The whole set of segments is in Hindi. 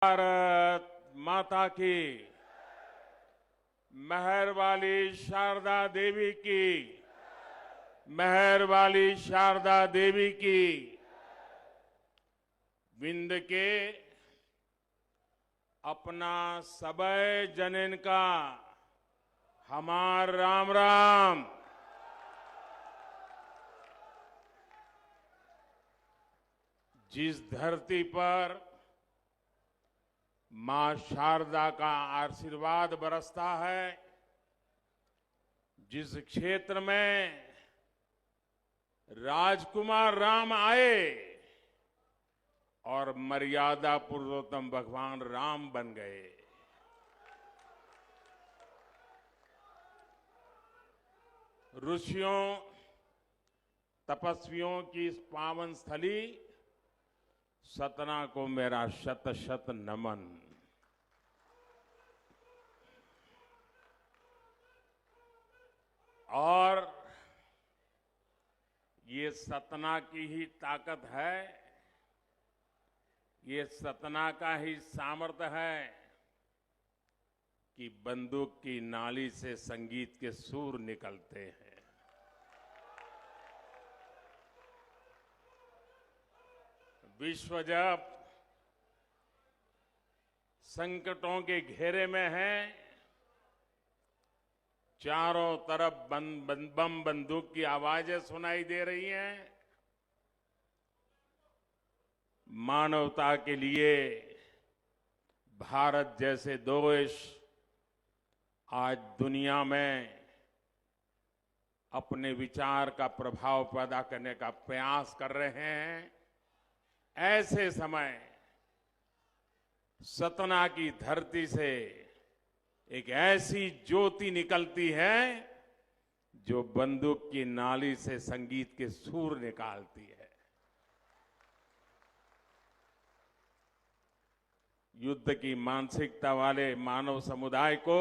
भारत माता की। मेहर वाली शारदा देवी की। मेहर वाली शारदा देवी की। विंध्य के अपना सबय जनन का हमार राम राम। जिस धरती पर मां शारदा का आशीर्वाद बरसता है, जिस क्षेत्र में राजकुमार राम आए और मर्यादा पुरुषोत्तम भगवान राम बन गए, ऋषियों तपस्वियों की इस पावन स्थली सतना को मेरा शत शत नमन। और ये सतना की ही ताकत है, ये सतना का ही सामर्थ्य है कि बंदूक की नाली से संगीत के सुर निकलते हैं। विश्व जब संकटों के घेरे में है, चारों तरफ बम बंदूक की आवाजें सुनाई दे रही हैं, मानवता के लिए भारत जैसे देश आज दुनिया में अपने विचार का प्रभाव पैदा करने का प्रयास कर रहे हैं, ऐसे समय सतना की धरती से एक ऐसी ज्योति निकलती है जो बंदूक की नाली से संगीत के सुर निकालती है। युद्ध की मानसिकता वाले मानव समुदाय को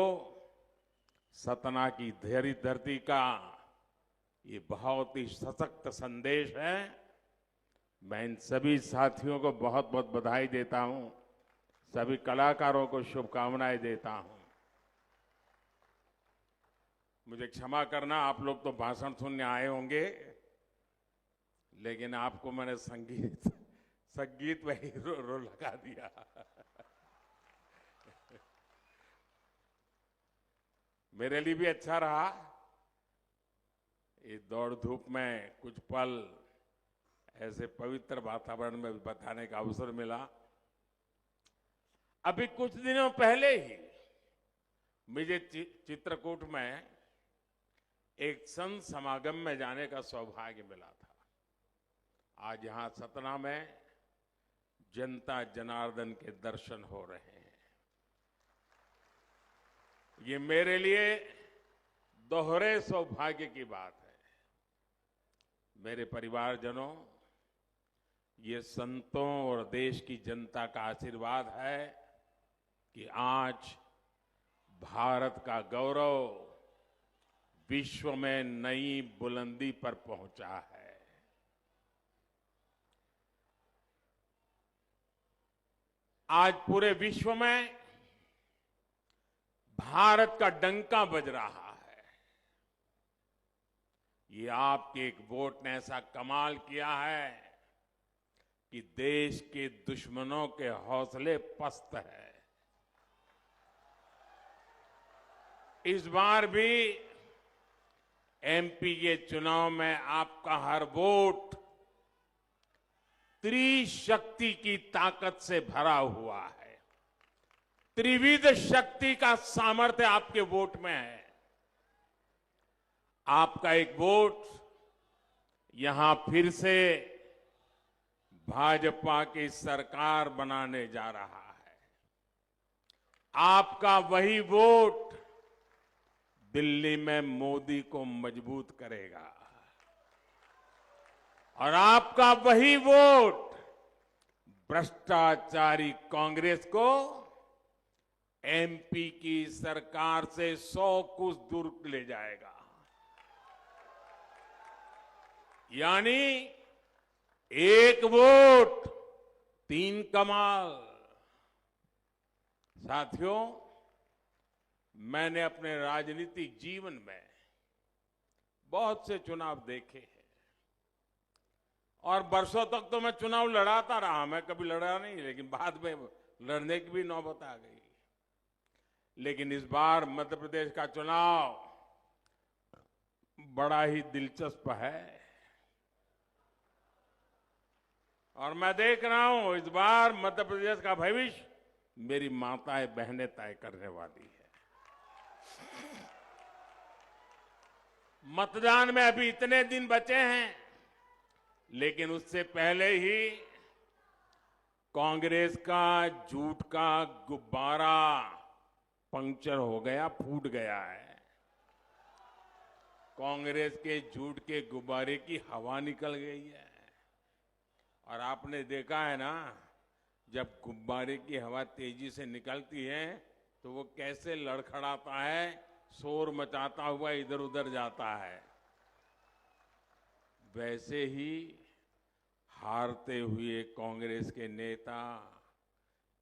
सतना की धरती का ये बहुत ही सशक्त संदेश है। मैं इन सभी साथियों को बहुत बहुत बधाई देता हूं, सभी कलाकारों को शुभकामनाएं देता हूं। मुझे क्षमा करना, आप लोग तो भाषण सुनने आए होंगे, लेकिन आपको मैंने संगीत वही रो लगा दिया। मेरे लिए भी अच्छा रहा इस दौड़ धूप में कुछ पल ऐसे पवित्र वातावरण में बताने का अवसर मिला। अभी कुछ दिनों पहले ही मुझे चित्रकूट में एक संत समागम में जाने का सौभाग्य मिला था। आज यहां सतना में जनता जनार्दन के दर्शन हो रहे हैं। ये मेरे लिए दोहरे सौभाग्य की बात है। मेरे परिवारजनों, ये संतों और देश की जनता का आशीर्वाद है कि आज भारत का गौरव विश्व में नई बुलंदी पर पहुंचा है। आज पूरे विश्व में भारत का डंका बज रहा है। ये आपके एक वोट ने ऐसा कमाल किया है कि देश के दुश्मनों के हौसले पस्त है। इस बार भी एमपी के चुनाव में आपका हर वोट त्रिशक्ति की ताकत से भरा हुआ है। त्रिविध शक्ति का सामर्थ्य आपके वोट में है। आपका एक वोट यहां फिर से भाजपा की सरकार बनाने जा रहा है। आपका वही वोट दिल्ली में मोदी को मजबूत करेगा और आपका वही वोट भ्रष्टाचारी कांग्रेस को एमपी की सरकार से 100 कोस दूर ले जाएगा। यानी एक वोट 3 कमाल। साथियों, मैंने अपने राजनीतिक जीवन में बहुत से चुनाव देखे हैं और बरसों तक तो मैं चुनाव लड़ाता रहा। मैं कभी लड़ा नहीं, लेकिन बाद में लड़ने की भी नौबत आ गई। लेकिन इस बार मध्य प्रदेश का चुनाव बड़ा ही दिलचस्प है और मैं देख रहा हूं इस बार मध्य प्रदेश का भविष्य मेरी माताएं बहनें तय करने वाली है। मतदान में अभी इतने दिन बचे हैं, लेकिन उससे पहले ही कांग्रेस का झूठ का गुब्बारा पंक्चर हो गया, फूट गया है। कांग्रेस के झूठ के गुब्बारे की हवा निकल गई है और आपने देखा है ना, जब गुब्बारे की हवा तेजी से निकलती है तो वो कैसे लड़खड़ाता है, शोर मचाता हुआ इधर उधर जाता है। वैसे ही हारते हुए कांग्रेस के नेता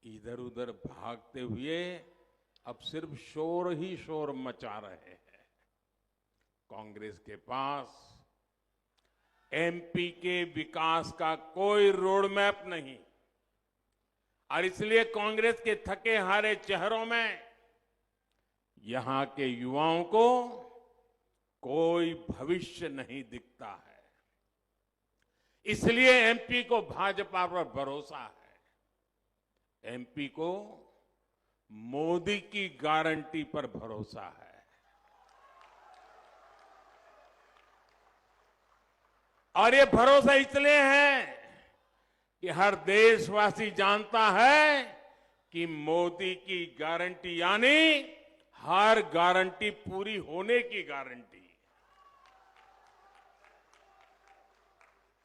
इधर उधर भागते हुए अब सिर्फ शोर ही शोर मचा रहे हैं। कांग्रेस के पास एमपी के विकास का कोई रोड मैप नहीं और इसलिए कांग्रेस के थके हारे चेहरों में यहां के युवाओं को कोई भविष्य नहीं दिखता है। इसलिए एमपी को भाजपा पर भरोसा है, एमपी को मोदी की गारंटी पर भरोसा है। और ये भरोसा इसलिए है कि हर देशवासी जानता है कि मोदी की गारंटी यानी हर गारंटी पूरी होने की गारंटी।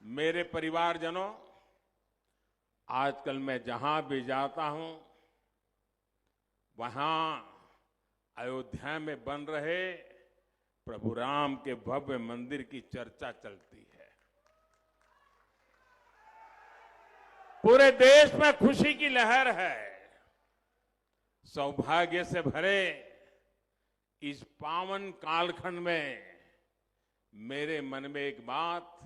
मेरे परिवारजनों, आजकल मैं जहां भी जाता हूं वहां अयोध्या में बन रहे प्रभु राम के भव्य मंदिर की चर्चा चलती है। पूरे देश में खुशी की लहर है। सौभाग्य से भरे इस पावन कालखंड में मेरे मन में एक बात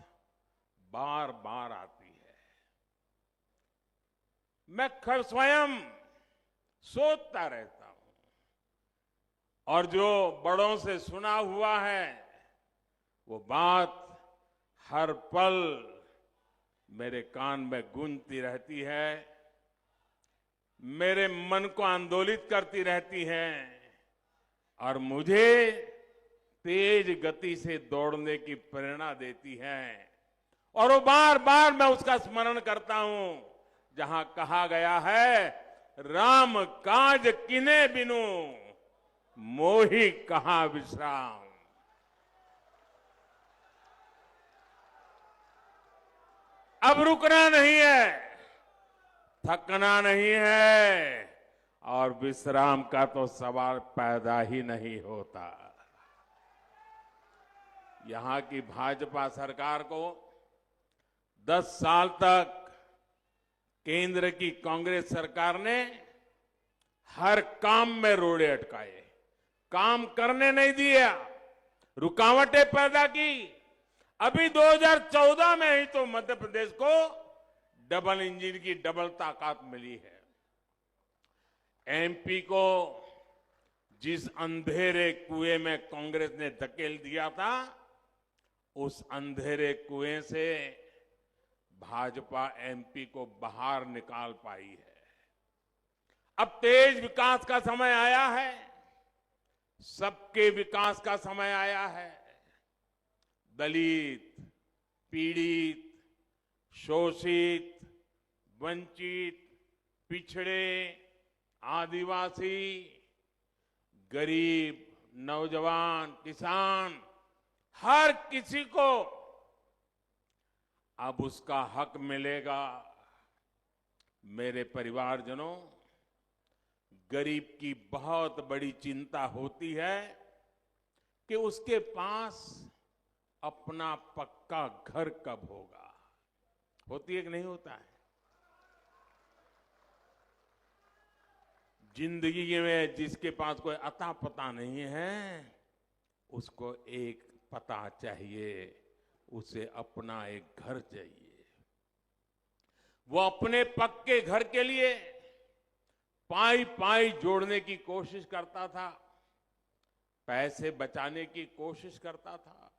बार बार आती है। मैं स्वयं सोचता रहता हूं और जो बड़ों से सुना हुआ है वो बात हर पल मेरे कान में गूंजती रहती है, मेरे मन को आंदोलित करती रहती है और मुझे तेज गति से दौड़ने की प्रेरणा देती है। और वो बार बार मैं उसका स्मरण करता हूं जहां कहा गया है, राम काज किने बिनु मोहि कहां विश्राम। अब रुकना नहीं है, थकना नहीं है और विश्राम का तो सवाल पैदा ही नहीं होता। यहां की भाजपा सरकार को 10 साल तक केंद्र की कांग्रेस सरकार ने हर काम में रोड़े अटकाए, काम करने नहीं दिया, रुकावटें पैदा की। अभी 2014 में ही तो मध्य प्रदेश को डबल इंजन की डबल ताकत मिली है। एमपी को जिस अंधेरे कुएं में कांग्रेस ने धकेल दिया था, उस अंधेरे कुएं से भाजपा एमपी को बाहर निकाल पाई है। अब तेज विकास का समय आया है, सबके विकास का समय आया है। दलित, पीड़ित, शोषित, वंचित, पिछड़े, आदिवासी, गरीब, नौजवान, किसान, हर किसी को अब उसका हक मिलेगा। मेरे परिवारजनों, गरीब की बहुत बड़ी चिंता होती है कि उसके पास अपना पक्का घर कब होगा। होती है कि नहीं होता है? जिंदगी में जिसके पास कोई अता पता नहीं है, उसको एक पता चाहिए, उसे अपना एक घर चाहिए। वो अपने पक्के घर के लिए पाई पाई जोड़ने की कोशिश करता था, पैसे बचाने की कोशिश करता था,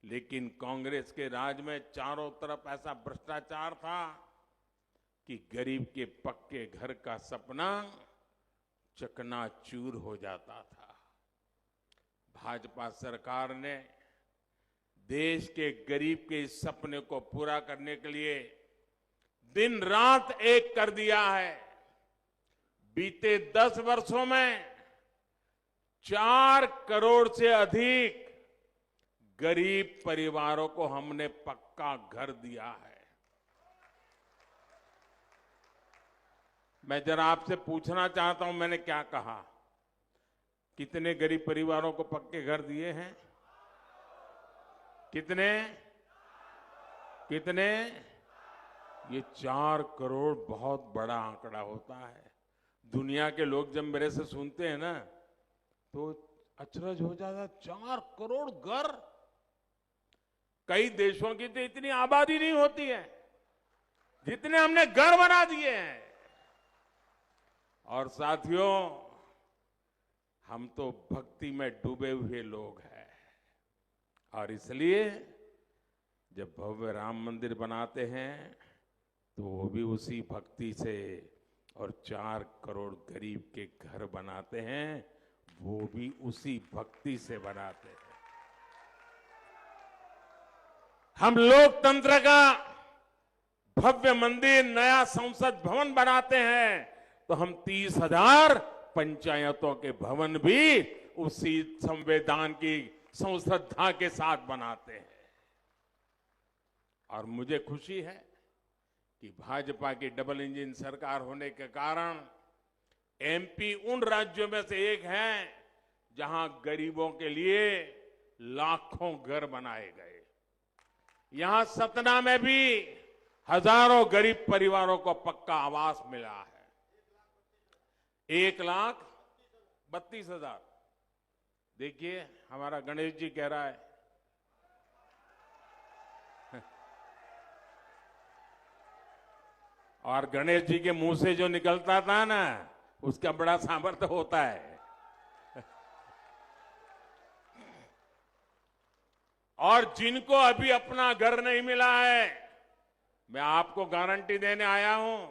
लेकिन कांग्रेस के राज में चारों तरफ ऐसा भ्रष्टाचार था कि गरीब के पक्के घर का सपना चकनाचूर हो जाता था। भाजपा सरकार ने देश के गरीब के इस सपने को पूरा करने के लिए दिन रात एक कर दिया है। बीते 10 वर्षों में 4 करोड़ से अधिक गरीब परिवारों को हमने पक्का घर दिया है। मैं जरा आपसे पूछना चाहता हूं, मैंने क्या कहा? कितने गरीब परिवारों को पक्के घर दिए हैं? कितने? कितने? ये 4 करोड़ बहुत बड़ा आंकड़ा होता है। दुनिया के लोग जब मेरे से सुनते हैं ना, तो अचरज हो जाता। 4 करोड़ घर! कई देशों की तो इतनी आबादी नहीं होती है जितने हमने घर बना दिए हैं। और साथियों, हम तो भक्ति में डूबे हुए लोग हैं, और इसलिए जब भव्य राम मंदिर बनाते हैं तो वो भी उसी भक्ति से, और 4 करोड़ गरीब के घर बनाते हैं वो भी उसी भक्ति से बनाते हैं। हम लोकतंत्र का भव्य मंदिर, नया संसद भवन बनाते हैं तो हम 30,000 पंचायतों के भवन भी उसी संविधान की संश्रद्धा के साथ बनाते हैं। और मुझे खुशी है कि भाजपा की डबल इंजन सरकार होने के कारण एमपी उन राज्यों में से एक है जहां गरीबों के लिए लाखों घर बनाए गए। यहां सतना में भी हजारों गरीब परिवारों को पक्का आवास मिला है। 1,32,000। देखिए, हमारा गणेश जी कह रहा है और गणेश जी के मुंह से जो निकलता था ना, उसका बड़ा सामर्थ्य होता है। और जिनको अभी अपना घर नहीं मिला है, मैं आपको गारंटी देने आया हूं,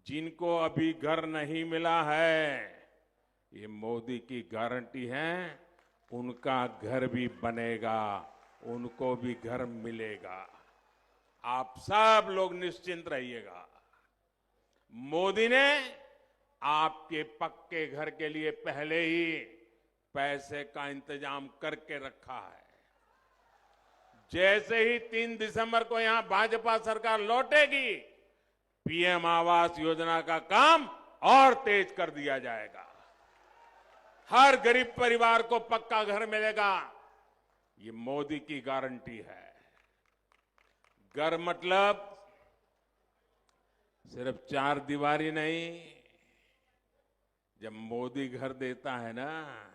जिनको अभी घर नहीं मिला है, ये मोदी की गारंटी है, उनका घर भी बनेगा, उनको भी घर मिलेगा। आप सब लोग निश्चिंत रहिएगा। मोदी ने आपके पक्के घर के लिए पहले ही पैसे का इंतजाम करके रखा है। जैसे ही 3 दिसंबर को यहां भाजपा सरकार लौटेगी, पीएम आवास योजना का काम और तेज कर दिया जाएगा। हर गरीब परिवार को पक्का घर मिलेगा, ये मोदी की गारंटी है। घर मतलब सिर्फ 4 दीवारी नहीं, जब मोदी घर देता है ना,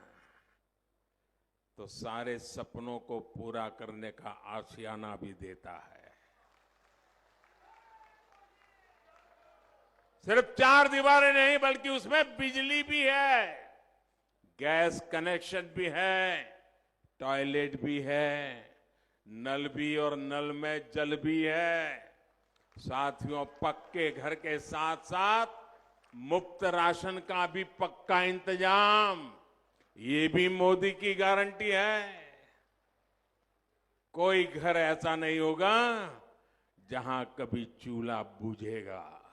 तो सारे सपनों को पूरा करने का आशियाना भी देता है। सिर्फ 4 दीवारें नहीं, बल्कि उसमें बिजली भी है, गैस कनेक्शन भी है, टॉयलेट भी है, नल भी, और नल में जल भी है। साथियों, पक्के घर के साथ साथ मुफ्त राशन का भी पक्का इंतजाम, ये भी मोदी की गारंटी है। कोई घर ऐसा नहीं होगा जहां कभी चूल्हा बुझेगा।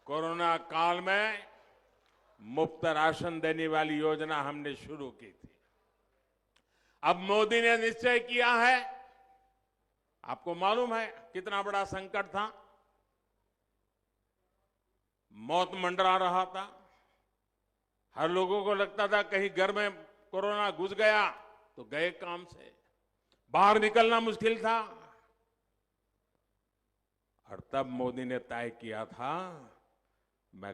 कोरोना काल में मुफ्त राशन देने वाली योजना हमने शुरू की थी। अब मोदी ने निश्चय किया है, आपको मालूम है कितना बड़ा संकट था, मौत मंडरा रहा था, हर लोगों को लगता था कहीं घर में कोरोना घुस गया तो गए काम से, बाहर निकलना मुश्किल था। और तब मोदी ने तय किया था, मैं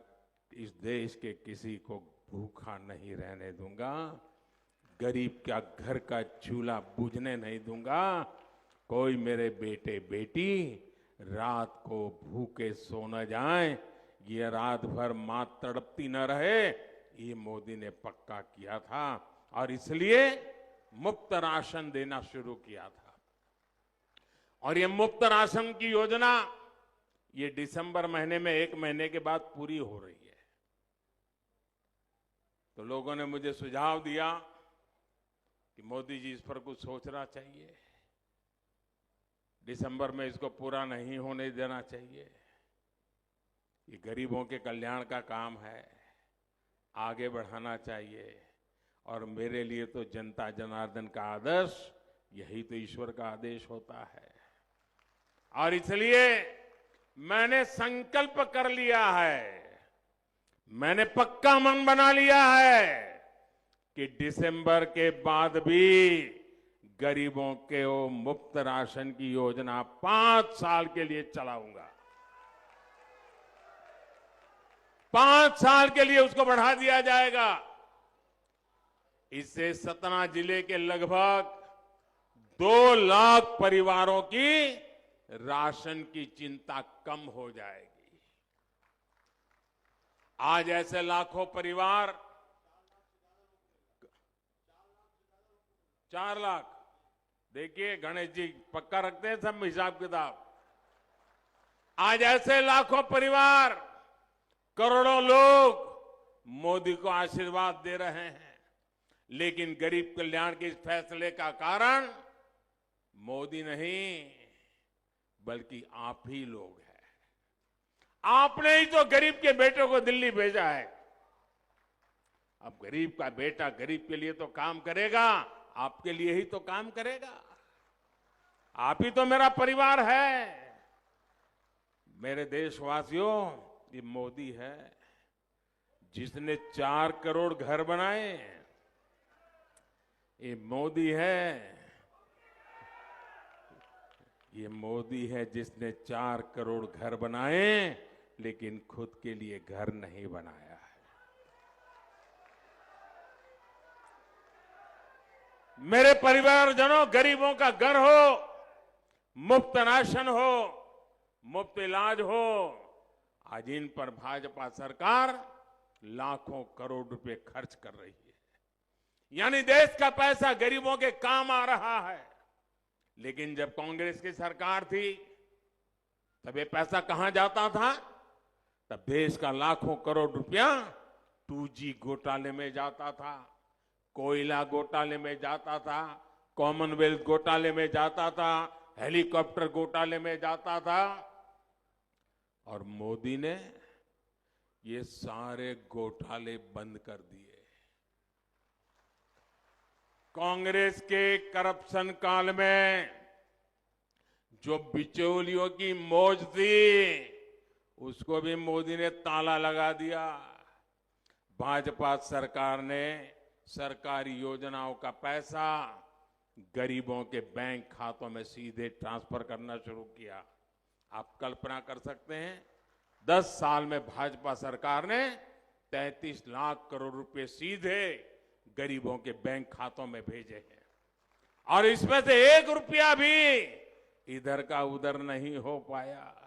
इस देश के किसी को भूखा नहीं रहने दूंगा, गरीब का घर का चूल्हा बुझने नहीं दूंगा, कोई मेरे बेटे बेटी रात को भूखे सो न जाए, ये रात भर मां तड़पती न रहे, ये मोदी ने पक्का किया था और इसलिए मुफ्त राशन देना शुरू किया था। और ये मुफ्त राशन की योजना ये दिसंबर महीने में 1 महीने के बाद पूरी हो रही है। तो लोगों ने मुझे सुझाव दिया कि मोदी जी इस पर कुछ सोचना चाहिए, दिसंबर में इसको पूरा नहीं होने देना चाहिए, ये गरीबों के कल्याण का काम है, आगे बढ़ाना चाहिए। और मेरे लिए तो जनता जनार्दन का आदर्श यही तो ईश्वर का आदेश होता है। और इसलिए मैंने संकल्प कर लिया है, मैंने पक्का मन बना लिया है कि दिसंबर के बाद भी गरीबों के वो मुफ्त राशन की योजना 5 साल के लिए चलाऊंगा। 5 साल के लिए उसको बढ़ा दिया जाएगा। इससे सतना जिले के लगभग 2 लाख परिवारों की राशन की चिंता कम हो जाएगी। आज ऐसे लाखों परिवार 4 लाख, देखिए गणेश जी पक्का रखते हैं सब हिसाब किताब। आज ऐसे लाखों परिवार, करोड़ों लोग मोदी को आशीर्वाद दे रहे हैं, लेकिन गरीब कल्याण के इस फैसले का कारण मोदी नहीं बल्कि आप ही लोग हैं। आपने ही तो गरीब के बेटों को दिल्ली भेजा है। अब गरीब का बेटा गरीब के लिए तो काम करेगा, आपके लिए ही तो काम करेगा। आप ही तो मेरा परिवार है। मेरे देशवासियों, ये मोदी है जिसने 4 करोड़ घर बनाए। ये मोदी है, ये मोदी है जिसने 4 करोड़ घर बनाए लेकिन खुद के लिए घर नहीं बनाया है। मेरे परिवारजनों, गरीबों का घर हो, मुफ्त राशन हो, मुफ्त इलाज हो, आज इन पर भाजपा सरकार लाखों करोड़ रुपए खर्च कर रही है। यानी देश का पैसा गरीबों के काम आ रहा है। लेकिन जब कांग्रेस की सरकार थी तब ये पैसा कहां जाता था? तब देश का लाखों करोड़ रुपया 2G घोटाले में जाता था, कोयला घोटाले में जाता था, कॉमनवेल्थ घोटाले में जाता था, हेलीकॉप्टर घोटाले में जाता था। और मोदी ने ये सारे घोटाले बंद कर दिए। कांग्रेस के करप्शन काल में जो बिचौलियों की मौज थी उसको भी मोदी ने ताला लगा दिया। भाजपा सरकार ने सरकारी योजनाओं का पैसा गरीबों के बैंक खातों में सीधे ट्रांसफर करना शुरू किया। आप कल्पना कर सकते हैं 10 साल में भाजपा सरकार ने 33 लाख करोड़ रुपए सीधे गरीबों के बैंक खातों में भेजे हैं। और इसमें से 1 रुपया भी इधर का उधर नहीं हो पाया।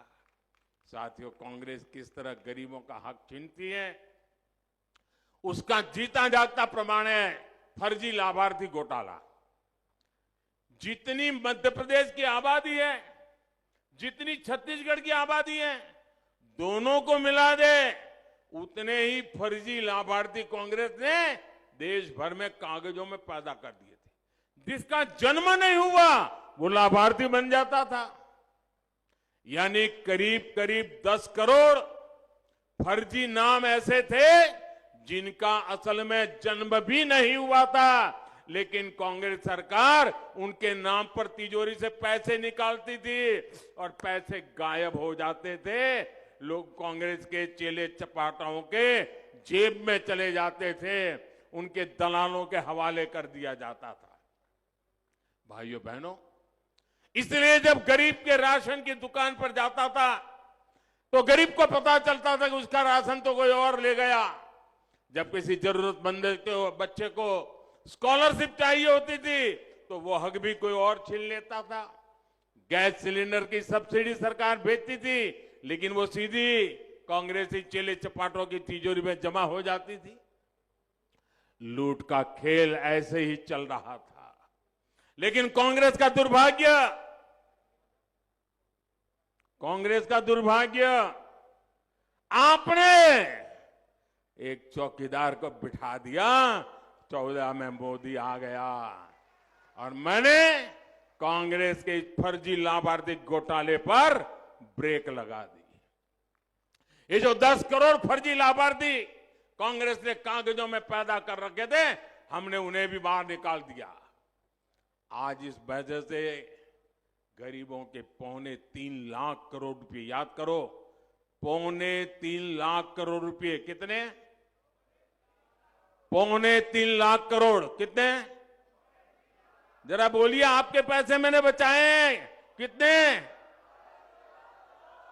साथियों, कांग्रेस किस तरह गरीबों का हक छीनती है उसका जीता जागता प्रमाण है फर्जी लाभार्थी घोटाला। जितनी मध्य प्रदेश की आबादी है, जितनी छत्तीसगढ़ की आबादी है, दोनों को मिला दे उतने ही फर्जी लाभार्थी कांग्रेस ने देश भर में कागजों में पैदा कर दिए थे। जिसका जन्म नहीं हुआ वो लाभार्थी बन जाता था। यानी करीब करीब 10 करोड़ फर्जी नाम ऐसे थे जिनका असल में जन्म भी नहीं हुआ था, लेकिन कांग्रेस सरकार उनके नाम पर तिजोरी से पैसे निकालती थी और पैसे गायब हो जाते थे। लोग कांग्रेस के चेले चपाटाओं के जेब में चले जाते थे, उनके दलालों के हवाले कर दिया जाता था। भाइयों बहनों, इसलिए जब गरीब के राशन की दुकान पर जाता था तो गरीब को पता चलता था कि उसका राशन तो कोई और ले गया। जब किसी जरूरतमंद के बच्चे को स्कॉलरशिप चाहिए होती थी तो वो हक भी कोई और छीन लेता था। गैस सिलेंडर की सब्सिडी सरकार भेजती थी, लेकिन वो सीधी कांग्रेसी चेले चपाटों की तिजोरी में जमा हो जाती थी। लूट का खेल ऐसे ही चल रहा था। लेकिन कांग्रेस का दुर्भाग्य, आपने एक चौकीदार को बिठा दिया। 14 में मोदी आ गया और मैंने कांग्रेस के फर्जी लाभार्थी घोटाले पर ब्रेक लगा दी। ये जो 10 करोड़ फर्जी लाभार्थी कांग्रेस ने कागजों में पैदा कर रखे थे, हमने उन्हें भी बाहर निकाल दिया। आज इस वजह से गरीबों के 3.25 लाख करोड़ रुपए, याद करो, 3.25 लाख करोड़ रुपए, कितने? 3.25 लाख करोड़, कितने? जरा बोलिए, आपके पैसे मैंने बचाए हैं, कितने?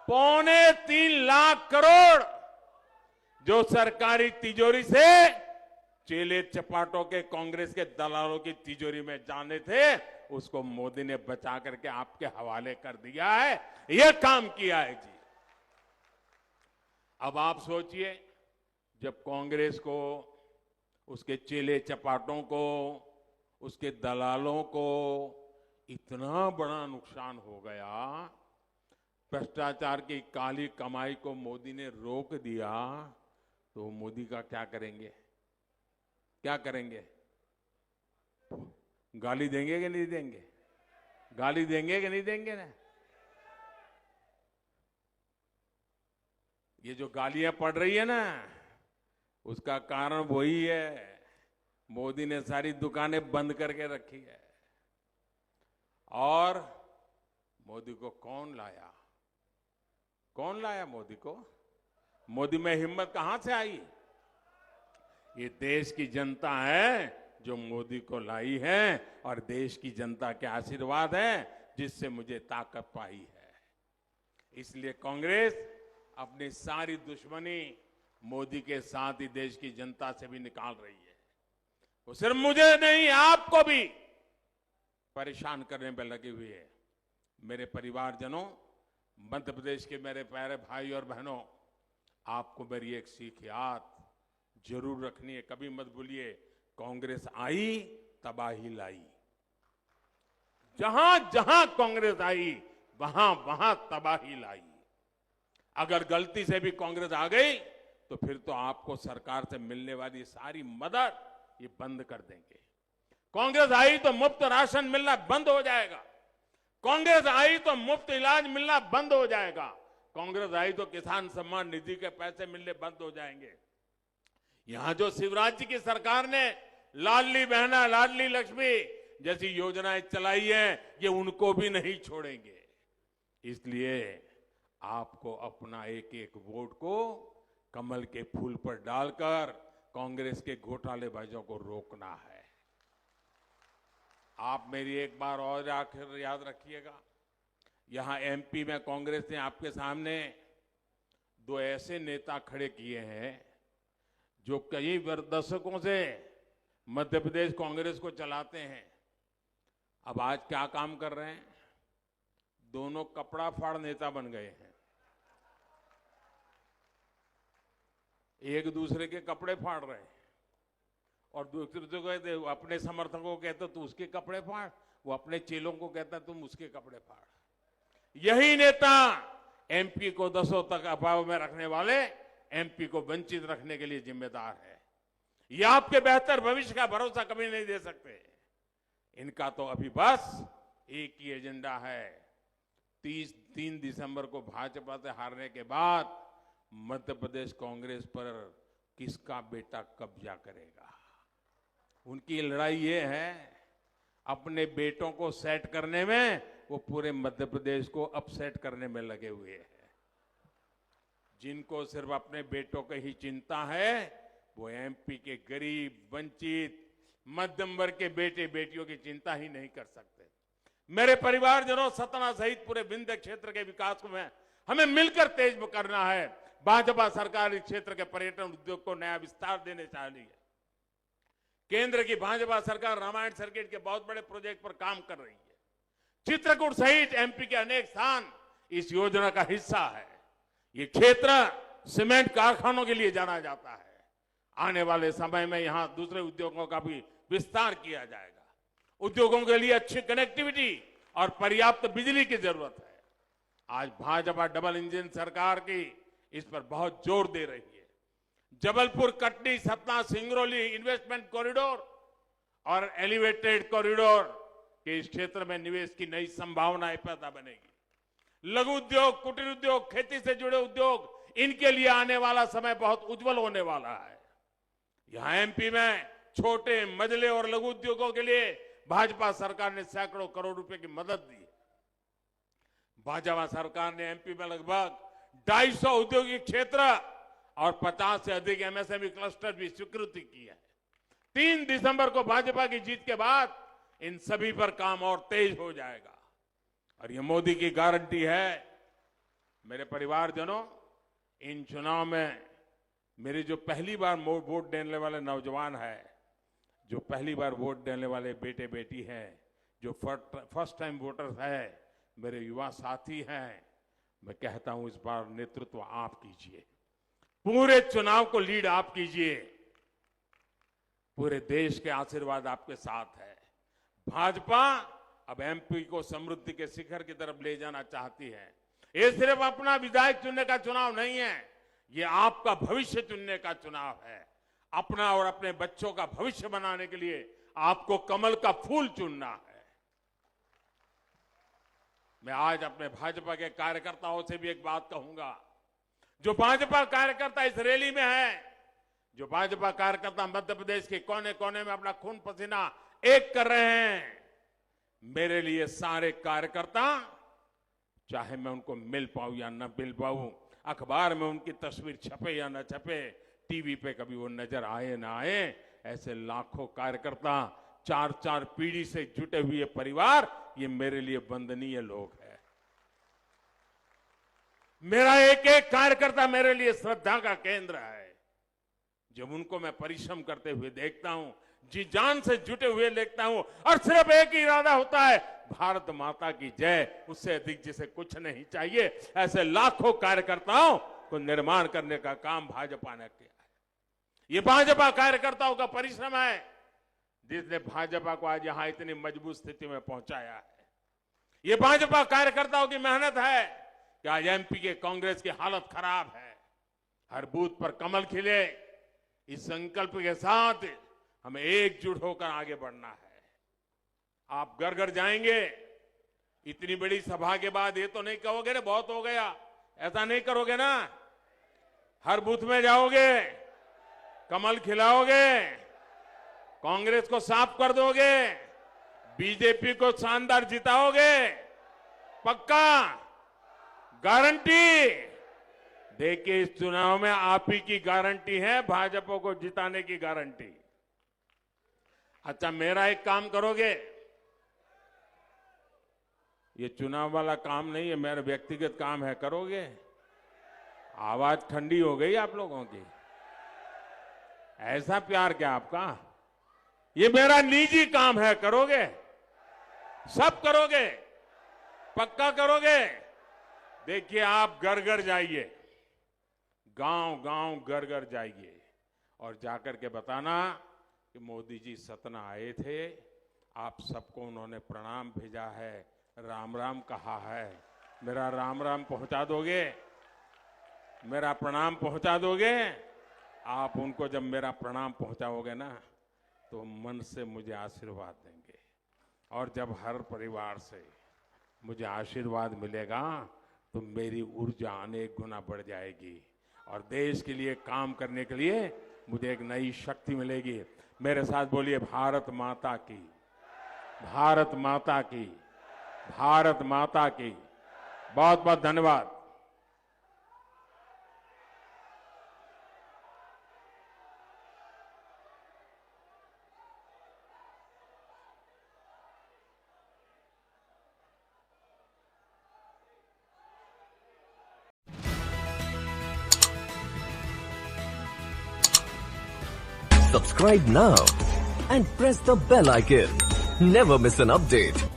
3.25 लाख करोड़ जो सरकारी तिजोरी से चेले चपाटों के कांग्रेस के दलालों की तिजोरी में जाने थे, उसको मोदी ने बचा करके आपके हवाले कर दिया है। यह काम किया है जी। अब आप सोचिए, जब कांग्रेस को, उसके चेले चपाटों को, उसके दलालों को इतना बड़ा नुकसान हो गया, भ्रष्टाचार की काली कमाई को मोदी ने रोक दिया, तो मोदी का क्या करेंगे? क्या करेंगे? गाली देंगे कि नहीं देंगे? गाली देंगे कि नहीं देंगे ना? ये जो गालियां पड़ रही है ना, उसका कारण वही है, मोदी ने सारी दुकानें बंद करके रखी है। और मोदी को कौन लाया? कौन लाया मोदी को? मोदी में हिम्मत कहां से आई? ये देश की जनता है जो मोदी को लाई है, और देश की जनता के आशीर्वाद है जिससे मुझे ताकत पाई है। इसलिए कांग्रेस अपनी सारी दुश्मनी मोदी के साथ ही देश की जनता से भी निकाल रही है। वो सिर्फ मुझे नहीं, आपको भी परेशान करने में लगी हुई है। मेरे परिवारजनों, मध्य प्रदेश के मेरे प्यारे भाई और बहनों, आपको मेरी एक सीख याद जरूर रखनी है। कभी मत भूलिए, कांग्रेस आई तबाही लाई। जहां जहां कांग्रेस आई वहां वहां तबाही लाई। अगर गलती से भी कांग्रेस आ गई तो फिर तो आपको सरकार से मिलने वाली सारी मदद ये बंद कर देंगे। कांग्रेस आई तो मुफ्त राशन मिलना बंद हो जाएगा। कांग्रेस आई तो मुफ्त इलाज मिलना बंद हो जाएगा। कांग्रेस आई तो किसान सम्मान निधि के पैसे मिलने बंद हो जाएंगे। यहां जो शिवराज जी की सरकार ने लाडली बहना, लाडली लक्ष्मी जैसी योजनाएं चलाई हैं, ये उनको भी नहीं छोड़ेंगे। इसलिए आपको अपना एक एक वोट को कमल के फूल पर डालकर कांग्रेस के घोटालेबाजों को रोकना है। आप मेरी एक बार और आखिर याद रखिएगा, यहां एमपी में कांग्रेस ने आपके सामने 2 ऐसे नेता खड़े किए हैं जो कई दशकों से मध्य प्रदेश कांग्रेस को चलाते हैं। अब आज क्या काम कर रहे हैं? दोनों कपड़ा फाड़ नेता बन गए हैं। एक दूसरे के कपड़े फाड़ रहे हैं और दूसरे को कहते, अपने समर्थकों को कहते तू उसके कपड़े फाड़, वो अपने चेलों को कहता तुम उसके कपड़े फाड़। यही नेता एमपी को 10 तक अभाव में रखने वाले एमपी को वंचित रखने के लिए जिम्मेदार है। ये आपके बेहतर भविष्य का भरोसा कभी नहीं दे सकते। इनका तो अभी बस एक ही एजेंडा है, 3 दिसंबर को भाजपा से हारने के बाद मध्य प्रदेश कांग्रेस पर किसका बेटा कब्जा करेगा। उनकी लड़ाई ये है, अपने बेटों को सेट करने में वो पूरे मध्य प्रदेश को अपसेट करने में लगे हुए हैं। जिनको सिर्फ अपने बेटों की ही चिंता है, वो एमपी के गरीब, वंचित, मध्यम वर्ग के बेटे बेटियों की चिंता ही नहीं कर सकते। मेरे परिवारजनों, सतना सहित पूरे विंध्य क्षेत्र के विकास को मैं हमें मिलकर तेज करना है। भाजपा सरकार इस क्षेत्र के पर्यटन उद्योग को नया विस्तार देने चाह रही है। केंद्र की भाजपा सरकार रामायण सर्किट के बहुत बड़े प्रोजेक्ट पर काम कर रही है। चित्रकूट सहित एमपी के अनेक स्थान इस योजना का हिस्सा है। ये क्षेत्र सीमेंट कारखानों के लिए जाना जाता है। आने वाले समय में यहां दूसरे उद्योगों का भी विस्तार किया जाएगा। उद्योगों के लिए अच्छी कनेक्टिविटी और पर्याप्त बिजली की जरूरत है। आज भाजपा डबल इंजन सरकार की इस पर बहुत जोर दे रही है। जबलपुर कटनी सतना सिंगरौली इन्वेस्टमेंट कॉरिडोर और एलिवेटेड कॉरिडोर के इस क्षेत्र में निवेश की नई संभावनाएं पैदा बनेगी। लघु उद्योग, कुटीर उद्योग, खेती से जुड़े उद्योग, इनके लिए आने वाला समय बहुत उज्जवल होने वाला है। यहां एमपी में छोटे मझले और लघु उद्योगों के लिए भाजपा सरकार ने सैकड़ों करोड़ रुपए की मदद दी है। भाजपा सरकार ने एमपी में लगभग 250 औद्योगिक क्षेत्र और 50 से अधिक एमएसएमई क्लस्टर भी स्वीकृति की है। 3 दिसंबर को भाजपा की जीत के बाद इन सभी पर काम और तेज हो जाएगा और ये मोदी की गारंटी है। मेरे परिवारजनों, इन चुनाव में मेरे जो पहली बार वोट देने वाले नौजवान हैं, जो पहली बार वोट देने वाले बेटे बेटी हैं, जो फर्स्ट टाइम वोटर्स हैं, मेरे युवा साथी हैं, मैं कहता हूं इस बार नेतृत्व आप कीजिए। पूरे चुनाव को लीड आप कीजिए। पूरे देश के आशीर्वाद आपके साथ है। भाजपा अब एमपी को समृद्धि के शिखर की तरफ ले जाना चाहती है। ये सिर्फ अपना विधायक चुनने का चुनाव नहीं है, ये आपका भविष्य चुनने का चुनाव है। अपना और अपने बच्चों का भविष्य बनाने के लिए आपको कमल का फूल चुनना है। मैं आज अपने भाजपा के कार्यकर्ताओं से भी एक बात कहूंगा। जो भाजपा कार्यकर्ता इस रैली में है, जो भाजपा कार्यकर्ता मध्य प्रदेश के कोने कोने में अपना खून पसीना एक कर रहे हैं, मेरे लिए सारे कार्यकर्ता, चाहे मैं उनको मिल पाऊं या न मिल पाऊं, अखबार में उनकी तस्वीर छपे या न छपे, टीवी पे कभी वो नजर आए ना आए, ऐसे लाखों कार्यकर्ता, 4-4 पीढ़ी से जुटे हुए परिवार, ये मेरे लिए वंदनीय लोग हैं। मेरा एक एक कार्यकर्ता मेरे लिए श्रद्धा का केंद्र है। जब उनको मैं परिश्रम करते हुए देखता हूं, जी जान से जुटे हुए देखता हूं, और सिर्फ एक ही इरादा होता है, भारत माता की जय, उससे अधिक जिसे कुछ नहीं चाहिए। ऐसे लाखों कार्यकर्ताओं को निर्माण करने का काम भाजपा ने किया है। ये भाजपा कार्यकर्ताओं का परिश्रम है जिसने भाजपा को आज यहां इतनी मजबूत स्थिति में पहुंचाया है। ये भाजपा कार्यकर्ताओं की मेहनत है कि आज एमपी के कांग्रेस की हालत खराब है। हर बूथ पर कमल खिले, इस संकल्प के साथ हमें एकजुट होकर आगे बढ़ना है। आप घर घर जाएंगे, इतनी बड़ी सभा के बाद ये तो नहीं कहोगे ना बहुत हो गया, ऐसा नहीं करोगे ना। हर बूथ में जाओगे, कमल खिलाओगे, कांग्रेस को साफ कर दोगे, बीजेपी को शानदार जिताओगे, पक्का, गारंटी। देखिए, इस चुनाव में आप ही की गारंटी है, भाजपा को जिताने की गारंटी। अच्छा, मेरा एक काम करोगे? ये चुनाव वाला काम नहीं है, मेरा व्यक्तिगत काम है, करोगे? आवाज ठंडी हो गई आप लोगों की। ऐसा प्यार क्या आपका? ये मेरा निजी काम है, करोगे? सब करोगे? पक्का करोगे? देखिए, आप घर घर जाइए, गांव गांव घर घर जाइए और जाकर के बताना कि मोदी जी सतना आए थे, आप सबको उन्होंने प्रणाम भेजा है, राम राम कहा है। मेरा राम राम पहुंचा दोगे? मेरा प्रणाम पहुंचा दोगे? आप उनको जब मेरा प्रणाम पहुंचाओगे ना, तो मन से मुझे आशीर्वाद देंगे। और जब हर परिवार से मुझे आशीर्वाद मिलेगा तो मेरी ऊर्जा अनेक गुना बढ़ जाएगी और देश के लिए काम करने के लिए मुझे एक नई शक्ति मिलेगी। मेरे साथ बोलिए, भारत माता की, भारत माता की, भारत माता की। बहुत बहुत धन्यवाद। Subscribe now and press the bell icon. Never miss an update.